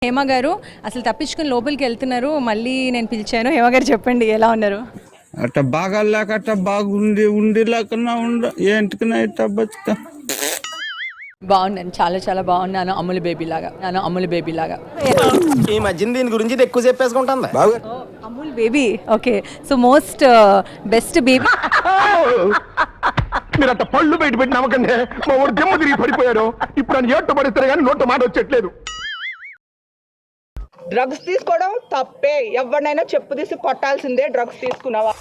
హేమ గారు అసలు తప్పించుకుని లోపలికి వెళ్తున్నారు, మళ్ళీ నేను పిలిచాను. హేమ గారు చెప్పండి ఎలా ఉన్నారు? అట్ట బాగా లేక అట్ట ఉండి లేకన్నా ఏంటికన్నా ఇట్ట బతుక. బాగున్నాను, చాలా చాలా బాగున్నాను. అమ్ములు బేబీ లాగా. ఈ మధ్యన దీని గురించి ఎక్కువ చెప్పేసుకుంటుంది. Amul baby, okay. So most best baby. మీరు అంత పళ్ళు బయట పెట్టి నమ్మకండి, మా ఊరు దెమ్మ తిరిగి పడిపోయాడు. ఇప్పుడు అని ఏట్టు పడిస్తారు కానీ నోట మాట వచ్చేట్లేదు. డ్రగ్స్ తీసుకోవడం తప్పే, ఎవరినైనా చెప్పు తీసి కొట్టాల్సిందే. డ్రగ్స్ తీసుకున్నావా?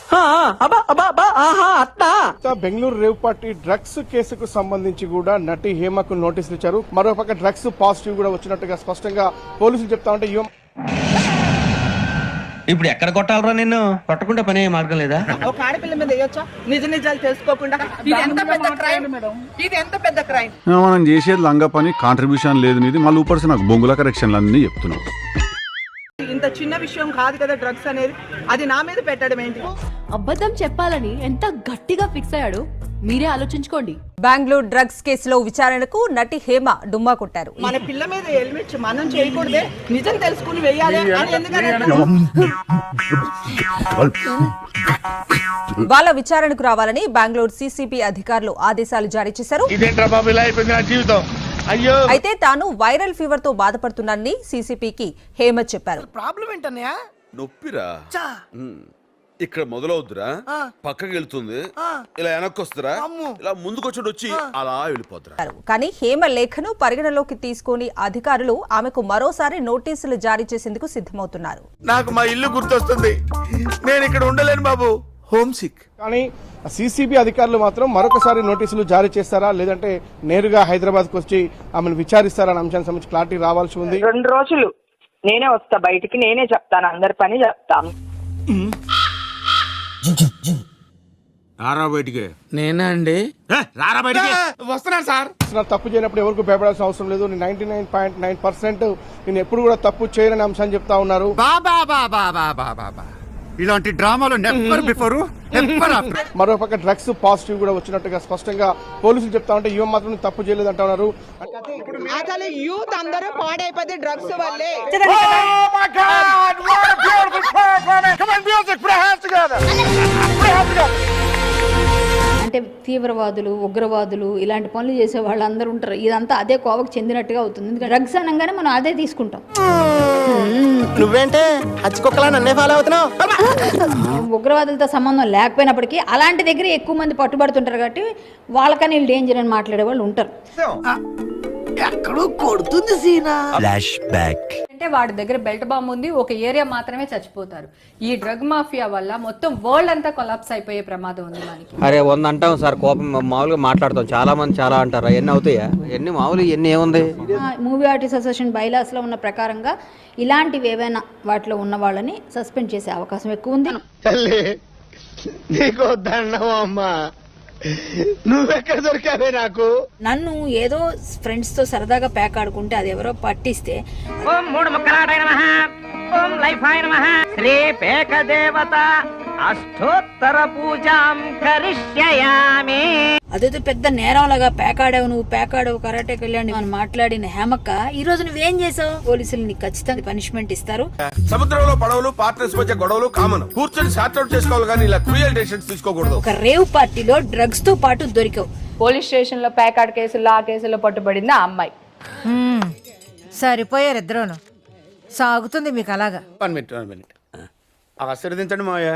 బెంగళూరు రేవ్ పార్టీ డ్రగ్స్ కేసుకు సంబంధించి కూడా నటి హేమకు నోటీసులు ఇచ్చారు. మరోపక్క డ్రగ్స్ పాజిటివ్ కూడా వచ్చినట్టుగా స్పష్టంగా పోలీసులు చెప్తా ఉంటే ఇప్పుడు ఎక్కడ కొట్టాలరా నిన్ను? కొట్టకుండా పనే మార్గం లేదా? ఒక ఆడపిల్ల మీద వేయొచ్చా నిజ నిజాలు తెలుసుకోకుండా? ఇది ఎంత పెద్ద క్రైమ్, ఇది ఎంత పెద్ద క్రైమ్. మనం చేసేది లంగా పని, కాంట్రిబ్యూషన్ లేదు నీది, మళ్ళీ ఊపర్సి నాకు బొంగుల కరెక్షన్లు అన్నీ చెప్తున్నావు. ఇంత చిన్న విషయం కాదు కదా డ్రగ్స్ అనేది, అది నా మీద పెట్టడం ఏంటి? అబద్ధం చెప్పాలని ఎంత గట్టిగా ఫిక్స్ అయ్యాడు మీరే ఆలోచించుకోండి. బెంగళూరు డ్రగ్స్ కేసులో విచారణకు నటి హేమ డుమ్మా కొట్టారు. మన పిల్ల మీద హెల్మెట్ మనం చేయకూడదే, నిజం తెలుసుకుని వెయ్యాలి అని ఎందుకంటే వాళ్ళ విచారణకు రావాలని బెంగళూరు సిసిపి అధికారులు ఆదేశాలు జారీ చేశారు. అయితే తాను వైరల్ ఫీవర్ తో బాధపడుతున్నానని సిసిపికి హేమ చెప్పారు. ప్రాబ్లం ఏంటన్నయ్య? నొప్పిరా, ఇక్కడ మొదలవుద్దురా, పక్కకి వెళ్తుంది, ఇలా వెనక్కి వస్తురా, ఇలా ముందుకొచ్చి వచ్చి అలా వెళ్ళిపోతురా. కానీ హేమ లేఖను పరిగణలోకి తీసుకుని అధికారులు ఆమెకు మరోసారి నోటీసులు జారీ చేసేందుకు సిద్ధమవుతున్నారు. నాకు మా ఇల్లు గుర్తొస్తుంది, నేను ఇక్కడ ఉండలేను బాబు, హోమ్ సిక్. కానీ సిసిబి అధికారులు మాత్రం మరొకసారి నోటీసులు జారీ చేస్తారా, లేదంటే నేరుగా హైదరాబాద్ కు వచ్చి ఆమెను విచారిస్తారా అనే అంశానికి సంబంధించి క్లారిటీ రావాల్సి ఉంది. 2 రోజులు నేనే వస్తా బయటికి, నేనే చెప్తాను, అందరి పని చెప్తాను. రారా బయటికి. నేనా అండి? రారా బయటికి. వస్తున్నాను సార్. తప్పు చేయనప్పుడు ఎవరికి భయపడాల్సిన అవసరం లేదు. 99.9% నేను ఎప్పుడు కూడా తప్పు చేయనని అంశాన్ని చెప్తా ఉన్నారు. ఇలాంటి డ్రామాలు నెవర్ బిఫోర్ నెవర్ ఆఫ్టర్. మరోపక్క డ్రగ్స్ పాజిటివ్ కూడా వచ్చినట్టుగా స్పష్టంగా పోలీసులు చెప్తా ఉంటే యువ మాత్రం తప్పు చేయలేదు అంటున్నారు. అసలు యూత్ అందరూ పాడైపోతే డ్రగ్స్ వల్లే. అంటే తీవ్రవాదులు, ఉగ్రవాదులు ఇలాంటి పనులు చేసే వాళ్ళందరూ ఉంటారు. ఇదంతా అదే కోవకు చెందినట్టుగా అవుతుంది. ఎందుకంటే డ్రగ్స్ అనగానే మనం అదే తీసుకుంటాం. నువ్వేంటే హచ్చుకొక్కలా నన్నే ఫాలో అవుతున్నావు? ఉగ్రవాదులతో సంబంధం లేకపోయినప్పటికీ అలాంటి దగ్గర ఎక్కువ మంది పట్టుబడుతుంటారు కాబట్టి వాళ్ళకని డేంజర్ అని మాట్లాడే వాళ్ళు ఉంటారు. ఎక్కడో కొడుతుంది సీనా. Flash back. అంటే వాడి దగ్గర బెల్ట్ బాంబ్ ఉంది, ఒక ఏరియా మాత్రమే చచ్చిపోతారు. ఈ డ్రగ్ మాఫియా వల్ల మొత్తం వరల్డ్ అంతా కొలాప్స్ అయిపోయే ప్రమాదం ఉంది మనకి. అరే 100 అంటాం సార్, కోపం మామూలుగా మాట్లాడతాం, చాలా మంది చాలా అంటారు. ఎన్ని అవుతాయా? ఎన్ని మామూలు ఎన్ని ఏముంది? మూవీ ఆర్టిస్ట్ అసోసియేషన్ బైలాస్ లో ఉన్న ప్రకారంగా ఇలాంటివి ఏవైనా వాటిలో ఉన్న వాళ్ళని సస్పెండ్ చేసే అవకాశం ఎక్కువ ఉంది. నీకు దండం అమ్మా, నువ్వెక్కడ దొరికావే నాకు? నన్ను ఏదో ఫ్రెండ్స్ తో సరదాగా ప్యాక్ ఆడుకుంటే అది ఎవరో పట్టిస్తే అదేదో పెద్ద నేరంలాగా పేకాడావు, నువ్వు పేకాడావు, కరాటేకి వెళ్ళాడు అని మాట్లాడిన హేమక్క ఈ రోజు నువ్వేం చేసావు? పోలీసులు నీకు ఖచ్చితంగా పనిష్మెంట్ ఇస్తారు. సముద్రంలో పడవలు పార్ట్నర్స్ మధ్య గొడవలు కామన్, కూర్చొని సార్ట్ అవుట్ చేసుకోవాలి కానీ ఇలా క్రూయల్ డెసిషన్స్ తీసుకోకూడదు. ఒక రేవ్ పార్టీలో డ్రగ్స్ తో పాటు దొరికావు. పోలీస్ స్టేషన్ లో ప్యాకాడ్ కేసుల్లో ఆ కేసులో పట్టుబడింది ఆ అమ్మాయి. సరిపోయారు ఇద్దరును. సాగుతుంది మీకు అలాగా. 1 మినిట్ ఆశీర్వదించండి మావయ్య.